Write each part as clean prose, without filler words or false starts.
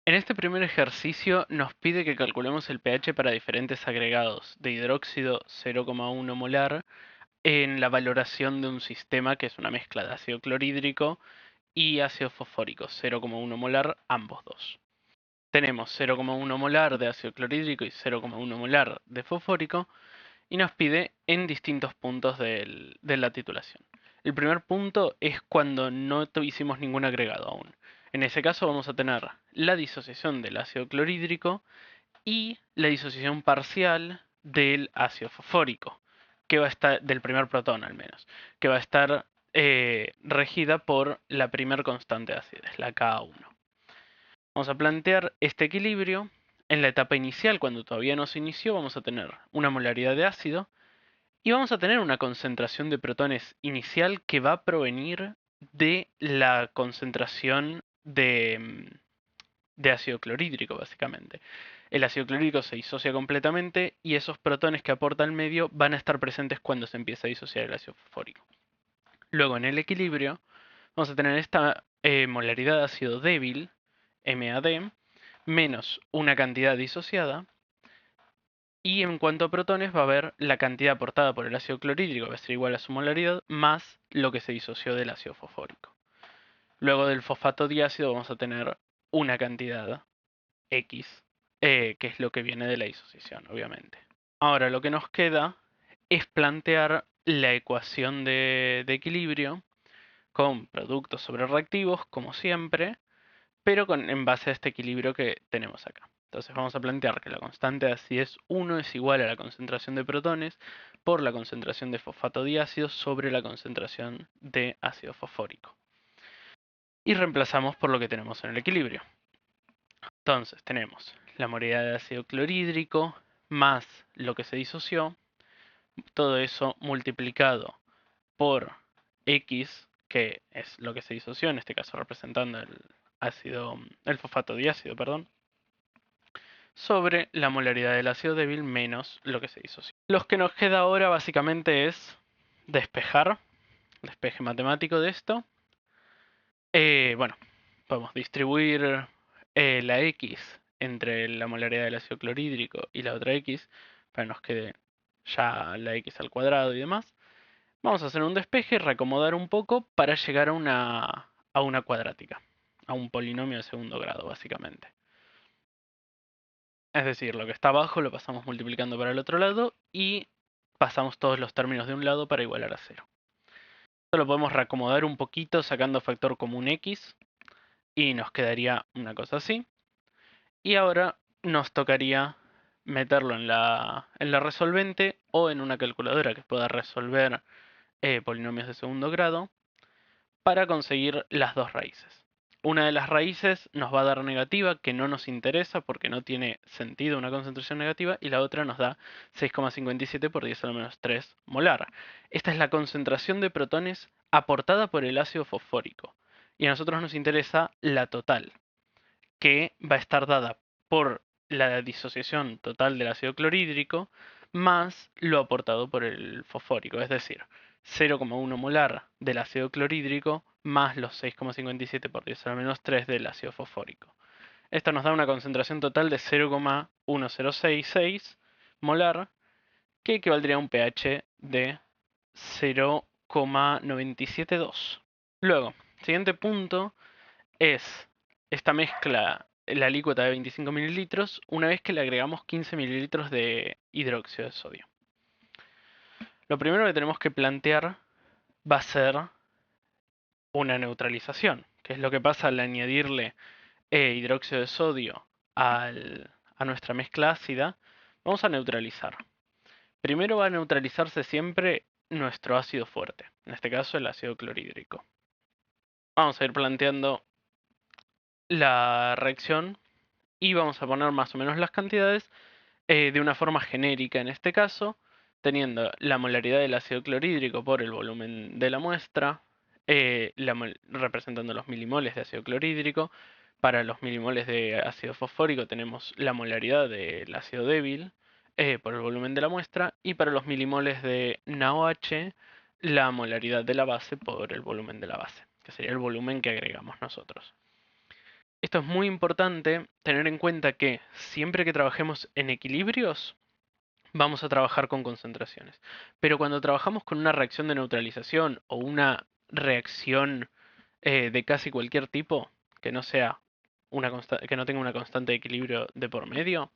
En este primer ejercicio nos pide que calculemos el pH para diferentes agregados de hidróxido 0,1 molar en la valoración de un sistema que es una mezcla de ácido clorhídrico y ácido fosfórico, 0,1 molar ambos dos. Tenemos 0,1 molar de ácido clorhídrico y 0,1 molar de fosfórico y nos pide en distintos puntos de la titulación. El primer punto es cuando no hicimos ningún agregado aún. En ese caso vamos a tener la disociación del ácido clorhídrico y la disociación parcial del ácido fosfórico, que va a estar, del primer protón al menos, que va a estar regida por la primer constante de acidez, la Ka1. Vamos a plantear este equilibrio. En la etapa inicial, cuando todavía no se inició, vamos a tener una molaridad de ácido y vamos a tener una concentración de protones inicial que va a provenir de la concentración de ácido clorhídrico, básicamente. El ácido clorhídrico se disocia completamente y esos protones que aporta el medio van a estar presentes cuando se empieza a disociar el ácido fosfórico. Luego, en el equilibrio, vamos a tener esta molaridad de ácido débil, MAD, menos una cantidad disociada. Y en cuanto a protones, va a haber la cantidad aportada por el ácido clorhídrico, va a ser igual a su molaridad, más lo que se disoció del ácido fosfórico. Luego del fosfato diácido vamos a tener una cantidad X, que es lo que viene de la disociación, obviamente. Ahora lo que nos queda es plantear la ecuación de equilibrio con productos sobre reactivos, como siempre, pero en base a este equilibrio que tenemos acá. Entonces vamos a plantear que la constante de acidez 1 es igual a la concentración de protones por la concentración de fosfato diácido sobre la concentración de ácido fosfórico. Y reemplazamos por lo que tenemos en el equilibrio. Entonces tenemos la molaridad de ácido clorhídrico más lo que se disoció, todo eso multiplicado por X, que es lo que se disoció, en este caso representando el fosfato diácido, perdón, sobre la molaridad del ácido débil menos lo que se disoció. Lo que nos queda ahora básicamente es despejar, despeje matemático de esto. Bueno, podemos distribuir la X entre la molaridad del ácido clorhídrico y la otra X, para que nos quede ya la X al cuadrado y demás. Vamos a hacer un despeje y reacomodar un poco para llegar a una cuadrática, a un polinomio de segundo grado, básicamente. Es decir, lo que está abajo lo pasamos multiplicando para el otro lado y pasamos todos los términos de un lado para igualar a 0. Esto lo podemos reacomodar un poquito sacando factor común X y nos quedaría una cosa así. Y ahora nos tocaría meterlo en la resolvente o en una calculadora que pueda resolver polinomios de segundo grado para conseguir las dos raíces. Una de las raíces nos va a dar negativa, que no nos interesa porque no tiene sentido una concentración negativa, y la otra nos da 6,57 por 10 a la menos 3 molar. Esta es la concentración de protones aportada por el ácido fosfórico. Y a nosotros nos interesa la total, que va a estar dada por la disociación total del ácido clorhídrico más lo aportado por el fosfórico, es decir, 0,1 molar del ácido clorhídrico más los 6,57 por 10 a la menos 3 del ácido fosfórico. Esto nos da una concentración total de 0,1066 molar, que equivaldría a un pH de 0,972. Luego, siguiente punto es esta mezcla, la alícuota de 25 mililitros, una vez que le agregamos 15 mililitros de hidróxido de sodio. Lo primero que tenemos que plantear va a ser una neutralización, que es lo que pasa al añadirle hidróxido de sodio a nuestra mezcla ácida. Vamos a neutralizar. Primero va a neutralizarse siempre nuestro ácido fuerte, en este caso el ácido clorhídrico. Vamos a ir planteando la reacción y vamos a poner más o menos las cantidades de una forma genérica en este caso, teniendo la molaridad del ácido clorhídrico por el volumen de la muestra, representando los milimoles de ácido clorhídrico. Para los milimoles de ácido fosfórico tenemos la molaridad del ácido débil por el volumen de la muestra, y para los milimoles de NaOH la molaridad de la base por el volumen de la base, que sería el volumen que agregamos nosotros. Esto es muy importante tener en cuenta que siempre que trabajemos en equilibrios, vamos a trabajar con concentraciones. Pero cuando trabajamos con una reacción de neutralización o una reacción de casi cualquier tipo, que no sea que no tenga una constante de equilibrio de por medio,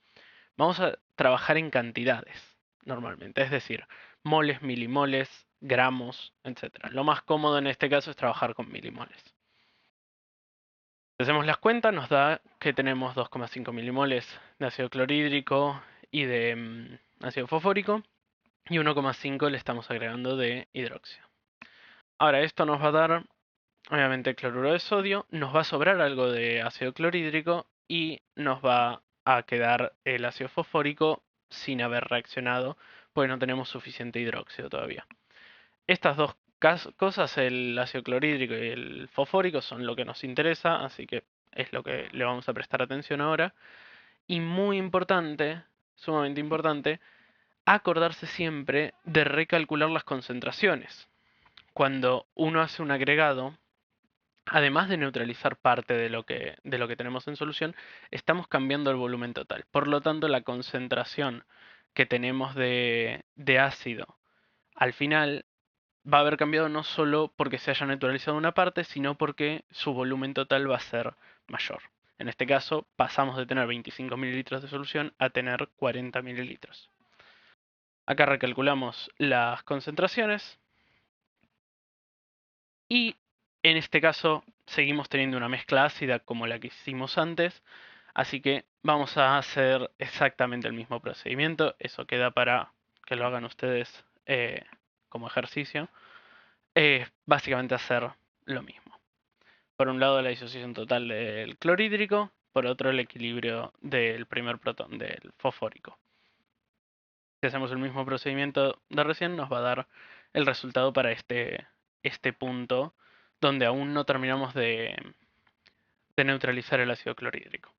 vamos a trabajar en cantidades normalmente, es decir, moles, milimoles, gramos, etc. Lo más cómodo en este caso es trabajar con milimoles. Si hacemos las cuentas, nos da que tenemos 2,5 milimoles de ácido clorhídrico y de ácido fosfórico, y 1,5 le estamos agregando de hidróxido. Ahora, esto nos va a dar, obviamente, cloruro de sodio, nos va a sobrar algo de ácido clorhídrico y nos va a quedar el ácido fosfórico sin haber reaccionado, porque no tenemos suficiente hidróxido todavía. Estas dos cosas, el ácido clorhídrico y el fosfórico, son lo que nos interesa, así que es lo que le vamos a prestar atención ahora. Y muy importante, sumamente importante, acordarse siempre de recalcular las concentraciones. Cuando uno hace un agregado, además de neutralizar parte de lo que tenemos en solución, estamos cambiando el volumen total. Por lo tanto, la concentración que tenemos de ácido al final va a haber cambiado no solo porque se haya neutralizado una parte, sino porque su volumen total va a ser mayor. En este caso, pasamos de tener 25 mililitros de solución a tener 40 mililitros. Acá recalculamos las concentraciones y en este caso seguimos teniendo una mezcla ácida como la que hicimos antes, así que vamos a hacer exactamente el mismo procedimiento. Eso queda para que lo hagan ustedes como ejercicio. Básicamente hacer lo mismo. Por un lado la disociación total del clorhídrico, por otro el equilibrio del primer protón, del fosfórico. Si hacemos el mismo procedimiento de recién, nos va a dar el resultado para este punto, donde aún no terminamos de neutralizar el ácido clorhídrico.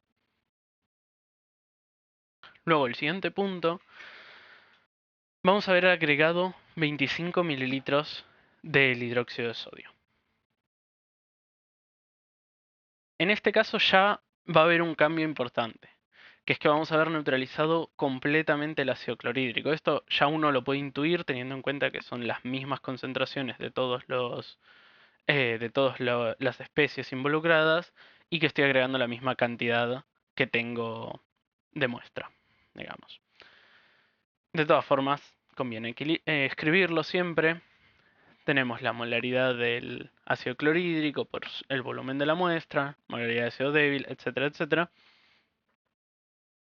Luego, el siguiente punto, vamos a haber agregado 25 mililitros del hidróxido de sodio. En este caso ya va a haber un cambio importante, que es que vamos a haber neutralizado completamente el ácido clorhídrico. Esto ya uno lo puede intuir teniendo en cuenta que son las mismas concentraciones de todas las especies involucradas y que estoy agregando la misma cantidad que tengo de muestra, digamos. De todas formas, conviene escribirlo siempre. Tenemos la molaridad del ácido clorhídrico por el volumen de la muestra, molaridad de ácido débil, etcétera, etcétera.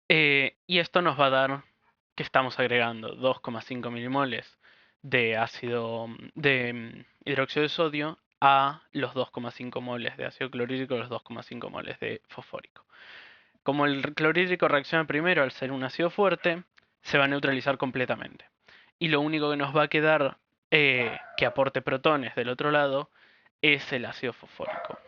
Y esto nos va a dar que estamos agregando 2,5 milimoles de ácido de hidróxido de sodio a los 2,5 moles de ácido clorhídrico y los 2,5 moles de fosfórico. Como el clorhídrico reacciona primero al ser un ácido fuerte, se va a neutralizar completamente. Y lo único que nos va a quedar que aporte protones del otro lado es el ácido fosfórico.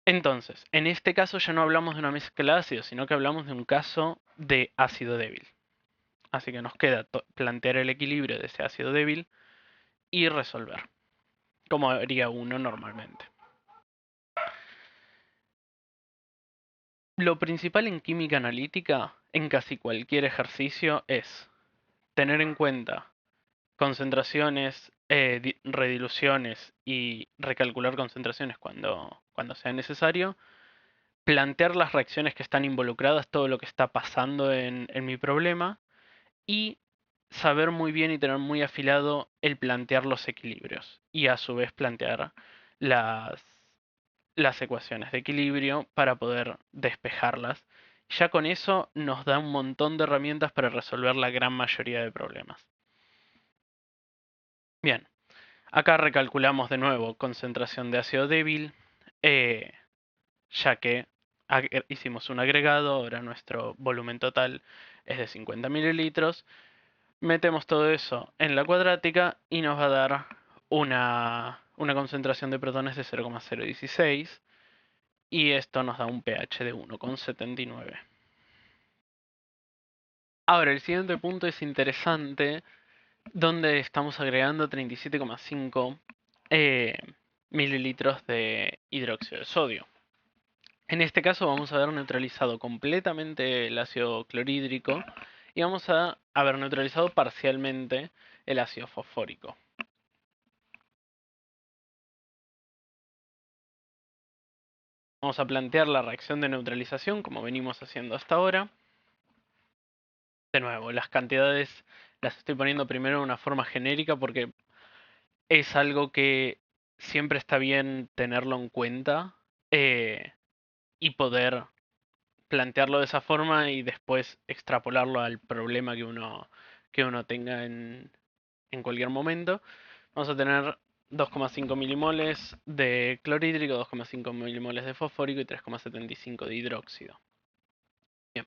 Entonces, en este caso ya no hablamos de una mezcla de ácidos, sino que hablamos de un caso de ácido débil. Así que nos queda plantear el equilibrio de ese ácido débil y resolver, como haría uno normalmente. Lo principal en química analítica, en casi cualquier ejercicio, es tener en cuenta concentraciones, rediluciones y recalcular concentraciones cuando sea necesario, plantear las reacciones que están involucradas, todo lo que está pasando en mi problema, y saber muy bien y tener muy afilado el plantear los equilibrios y a su vez plantear las, las ecuaciones de equilibrio para poder despejarlas. Ya con eso nos da un montón de herramientas para resolver la gran mayoría de problemas. Bien, acá recalculamos de nuevo concentración de ácido débil, ya que hicimos un agregado, ahora nuestro volumen total es de 50 mililitros. Metemos todo eso en la cuadrática y nos va a dar una concentración de protones de 0,016 y esto nos da un pH de 1,79. Ahora, el siguiente punto es interesante, donde estamos agregando 37,5 mililitros de hidróxido de sodio. En este caso vamos a haber neutralizado completamente el ácido clorhídrico y vamos a haber neutralizado parcialmente el ácido fosfórico. Vamos a plantear la reacción de neutralización como venimos haciendo hasta ahora. De nuevo, las cantidades las estoy poniendo primero de una forma genérica porque es algo que siempre está bien tenerlo en cuenta y poder plantearlo de esa forma y después extrapolarlo al problema que uno tenga en cualquier momento. Vamos a tener 2,5 milimoles de clorhídrico, 2,5 milimoles de fosfórico y 3,75 de hidróxido. Bien.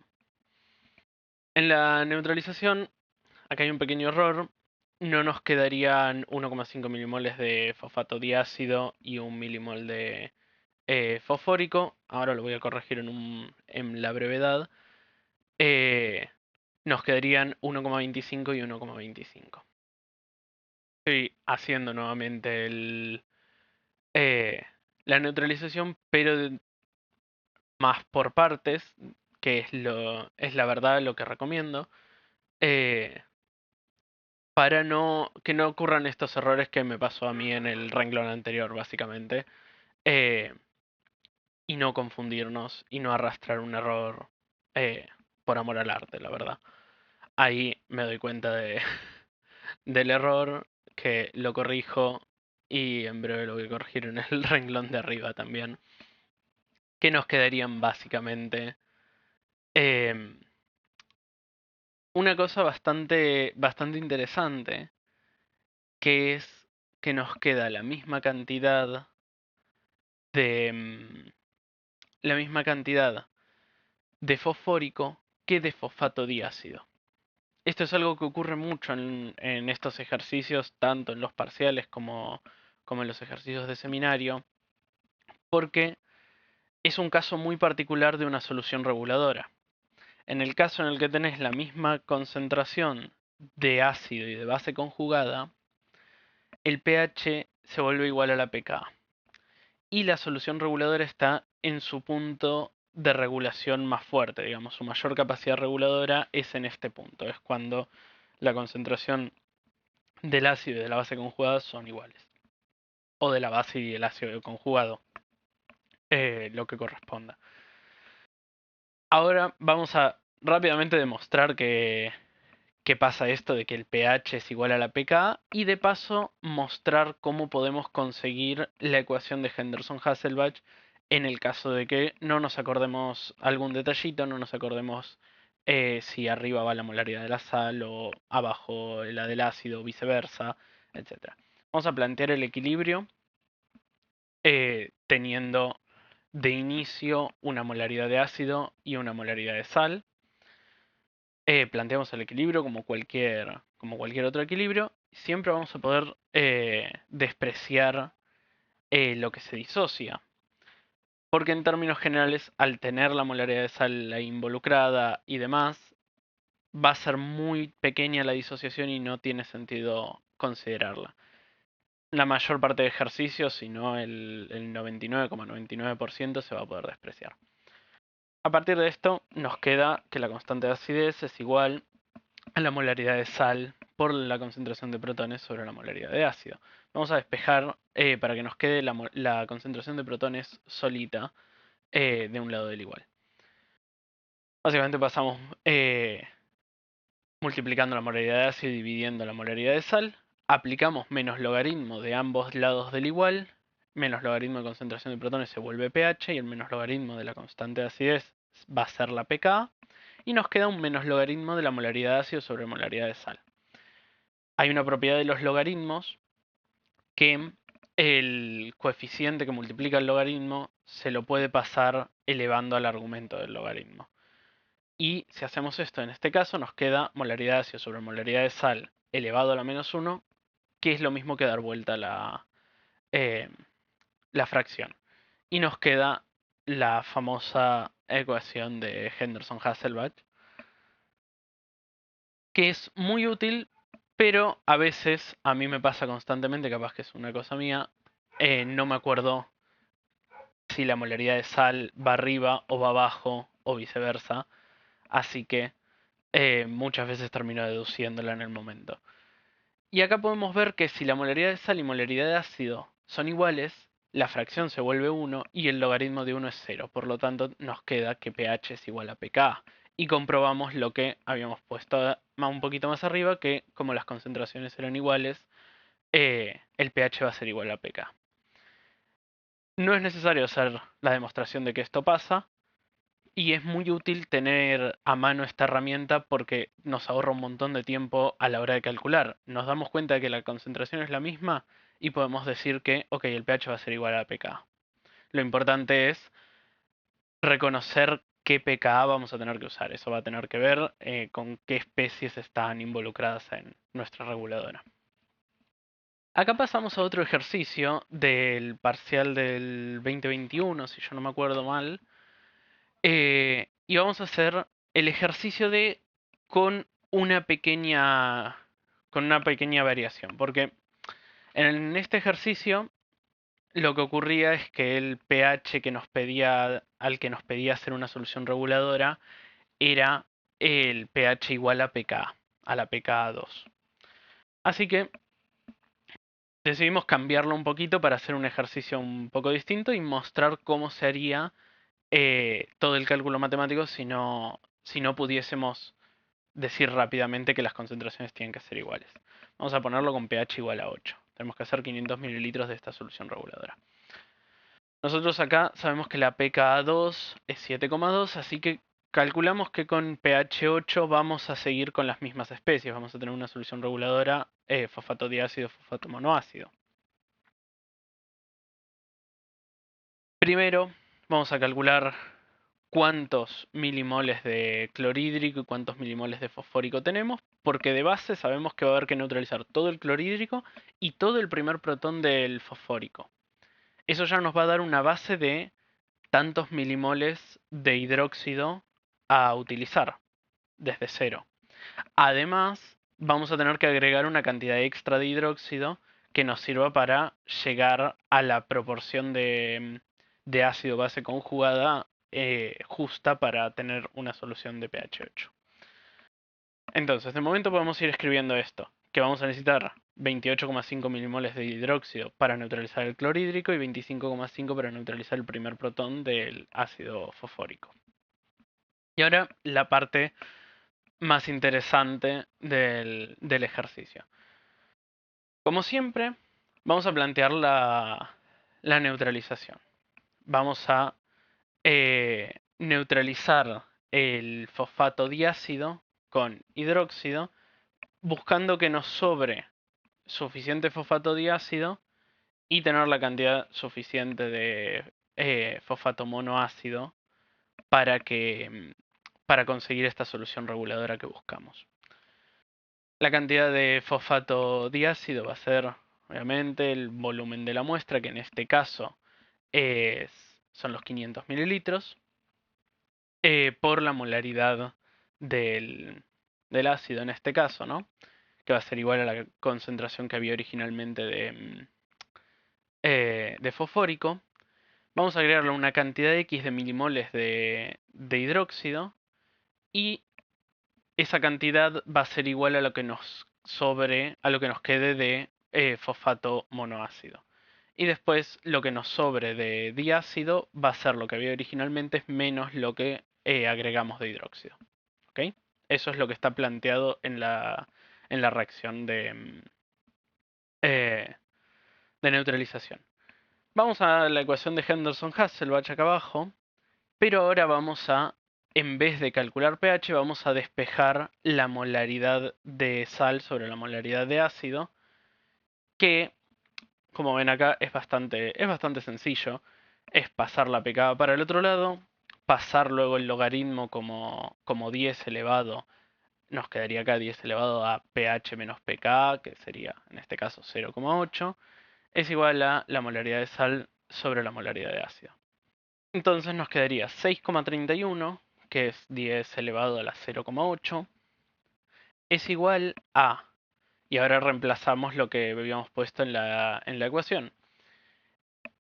En la neutralización, acá hay un pequeño error. No nos quedarían 1,5 milimoles de fosfato diácido y 1 milimol de fosfórico. Ahora lo voy a corregir en la brevedad. Nos quedarían 1,25 y 1,25. Estoy haciendo nuevamente eh, la neutralización, pero más por partes, que es la verdad lo que recomiendo, eh, para que no ocurran estos errores que me pasó a mí en el renglón anterior, básicamente, eh, y no confundirnos y no arrastrar un error eh, por amor al arte, la verdad. Ahí me doy cuenta del error, que lo corrijo y en breve lo voy a corregir en el renglón de arriba también. Que nos quedarían básicamente em, una cosa bastante interesante, que es que nos queda de la misma cantidad de fosfórico que de fosfato diácido. Esto es algo que ocurre mucho en estos ejercicios, tanto en los parciales como en los ejercicios de seminario, porque es un caso muy particular de una solución reguladora. En el caso en el que tenés la misma concentración de ácido y de base conjugada, el pH se vuelve igual a la pK. Y la solución reguladora está en su punto de regulación más fuerte, digamos, su mayor capacidad reguladora es en este punto, es cuando la concentración del ácido y de la base conjugada son iguales. O de la base y el ácido conjugado, lo que corresponda. Ahora vamos a rápidamente demostrar que pasa esto de que el pH es igual a la pK y de paso mostrar cómo podemos conseguir la ecuación de Henderson-Hasselbalch en el caso de que no nos acordemos algún detallito, no nos acordemos si arriba va la molaridad de la sal o abajo la del ácido o viceversa, etc. Vamos a plantear el equilibrio teniendo de inicio una molaridad de ácido y una molaridad de sal. Planteamos el equilibrio como cualquier otro equilibrio. Siempre vamos a poder despreciar lo que se disocia. Porque en términos generales, al tener la molaridad de sal ahí involucrada y demás, va a ser muy pequeña la disociación y no tiene sentido considerarla. La mayor parte de ejercicios, si no el 99,99% se va a poder despreciar. A partir de esto nos queda que la constante de acidez es igual a la molaridad de sal por la concentración de protones sobre la molaridad de ácido. Vamos a despejar para que nos quede la concentración de protones solita de un lado del igual. Básicamente pasamos multiplicando la molaridad de ácido y dividiendo la molaridad de sal. Aplicamos menos logaritmo de ambos lados del igual. Menos logaritmo de concentración de protones se vuelve pH y el menos logaritmo de la constante de acidez va a ser la pK. Y nos queda un menos logaritmo de la molaridad de ácido sobre molaridad de sal. Hay una propiedad de los logaritmos que el coeficiente que multiplica el logaritmo se lo puede pasar elevando al argumento del logaritmo. Y si hacemos esto en este caso, nos queda molaridad de ácido sobre molaridad de sal elevado a la menos 1, que es lo mismo que dar vuelta eh, la fracción. Y nos queda la famosa ecuación de Henderson-Hasselbalch, que es muy útil, pero a veces a mí me pasa constantemente, capaz que es una cosa mía, no me acuerdo si la molaridad de sal va arriba o va abajo o viceversa. Así que muchas veces termino deduciéndola en el momento. Y acá podemos ver que si la molaridad de sal y molaridad de ácido son iguales, la fracción se vuelve 1 y el logaritmo de 1 es 0. Por lo tanto, nos queda que pH es igual a pKa. Y comprobamos lo que habíamos puesto un poquito más arriba, que como las concentraciones eran iguales, el pH va a ser igual a pK. No es necesario hacer la demostración de que esto pasa, y es muy útil tener a mano esta herramienta porque nos ahorra un montón de tiempo a la hora de calcular. Nos damos cuenta de que la concentración es la misma y podemos decir que, ok, el pH va a ser igual a pK. Lo importante es reconocer qué pKa vamos a tener que usar. Eso va a tener que ver con qué especies están involucradas en nuestra reguladora. Acá pasamos a otro ejercicio del parcial del 2021, si yo no me acuerdo mal. Y vamos a hacer el ejercicio de con una pequeña variación, porque en este ejercicio lo que ocurría es que el pH que nos pedía, al que nos pedía hacer una solución reguladora, era el pH igual a pKa, a la pKa2. Así que decidimos cambiarlo un poquito para hacer un ejercicio un poco distinto y mostrar cómo se haría todo el cálculo matemático si no pudiésemos decir rápidamente que las concentraciones tienen que ser iguales. Vamos a ponerlo con pH igual a 8. Tenemos que hacer 500 mililitros de esta solución reguladora. Nosotros acá sabemos que la pKa2 es 7,2, así que calculamos que con pH 8 vamos a seguir con las mismas especies. Vamos a tener una solución reguladora fosfato diácido, fosfato monoácido. Primero vamos a calcular cuántos milimoles de clorhídrico y cuántos milimoles de fosfórico tenemos, porque de base sabemos que va a haber que neutralizar todo el clorhídrico y todo el primer protón del fosfórico. Eso ya nos va a dar una base de tantos milimoles de hidróxido a utilizar desde cero. Además, vamos a tener que agregar una cantidad extra de hidróxido que nos sirva para llegar a la proporción de ácido base conjugada justa para tener una solución de pH 8. Entonces, de momento podemos ir escribiendo esto, que vamos a necesitar 28,5 milimoles de hidróxido para neutralizar el clorhídrico y 25,5 para neutralizar el primer protón del ácido fosfórico. Y ahora la parte más interesante del ejercicio. Como siempre, vamos a plantear la neutralización. Vamos a neutralizar el fosfato diácido con hidróxido, buscando que nos sobre suficiente fosfato diácido y tener la cantidad suficiente de fosfato monoácido para para conseguir esta solución reguladora que buscamos. La cantidad de fosfato diácido va a ser, obviamente, el volumen de la muestra, que en este caso son los 500 mililitros, por la molaridad del, del ácido en este caso, ¿no? Que va a ser igual a la concentración que había originalmente de fosfórico. Vamos a agregarle una cantidad X de milimoles de hidróxido y esa cantidad va a ser igual a lo que nos a lo que nos quede de fosfato monoácido. Y después lo que nos sobre de diácido va a ser lo que había originalmente menos lo que agregamos de hidróxido. ¿Ok? Eso es lo que está planteado en la reacción eh, de neutralización. Vamos a la ecuación de Henderson-Hasselbalch acá abajo, pero ahora vamos a, en vez de calcular pH, vamos a despejar la molaridad de sal sobre la molaridad de ácido, que, como ven acá, es bastante sencillo. Es pasar la pKa para el otro lado, pasar luego el logaritmo como 10 elevado, nos quedaría acá 10 elevado a pH menos pKa, que sería en este caso 0,8, es igual a la molaridad de sal sobre la molaridad de ácido. Entonces nos quedaría 6,31, que es 10 elevado a la 0,8, es igual a, y ahora reemplazamos lo que habíamos puesto en la ecuación,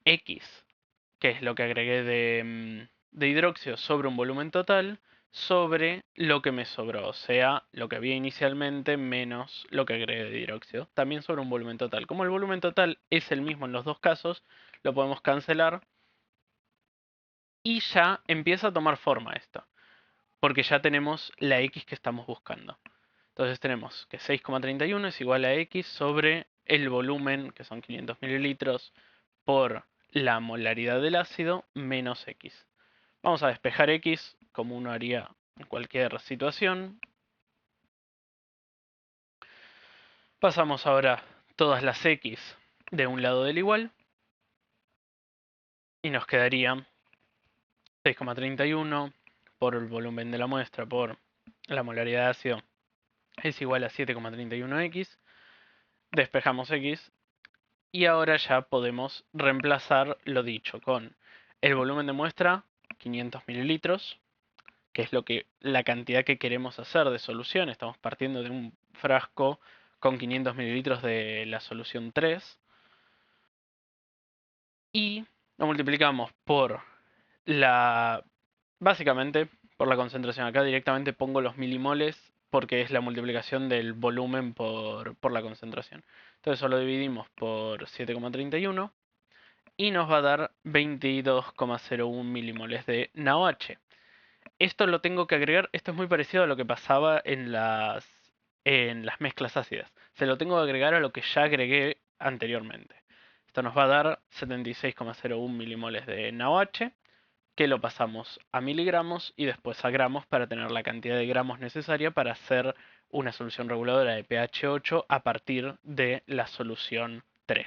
x que es lo que agregué de hidróxido sobre un volumen total, sobre lo que me sobró, o sea, lo que había inicialmente menos lo que agregué de hidróxido, también sobre un volumen total. Como el volumen total es el mismo en los dos casos, lo podemos cancelar y ya empieza a tomar forma esto, porque ya tenemos la X que estamos buscando. Entonces tenemos que 6,31 es igual a X sobre el volumen, que son 500 mililitros, por la molaridad del ácido menos X. Vamos a despejar X como uno haría en cualquier situación. Pasamos ahora todas las X de un lado del igual. Y nos quedaría 6,31 por el volumen de la muestra por la molaridad de ácido es igual a 7,31X. Despejamos X. Y ahora ya podemos reemplazar lo dicho con el volumen de muestra, 500 mililitros, que es la cantidad que queremos hacer de solución. Estamos partiendo de un frasco con 500 mililitros de la solución 3. Y lo multiplicamos por básicamente, por la concentración. Acá directamente pongo los milimoles porque es la multiplicación del volumen por la concentración. Entonces solo dividimos por 7,31 y nos va a dar 22,01 milimoles de NaOH. Esto lo tengo que agregar, esto es muy parecido a lo que pasaba en las mezclas ácidas. Se lo tengo que agregar a lo que ya agregué anteriormente. Esto nos va a dar 76,01 milimoles de NaOH, que lo pasamos a miligramos y después a gramos para tener la cantidad de gramos necesaria para hacer una solución reguladora de pH 8 a partir de la solución 3.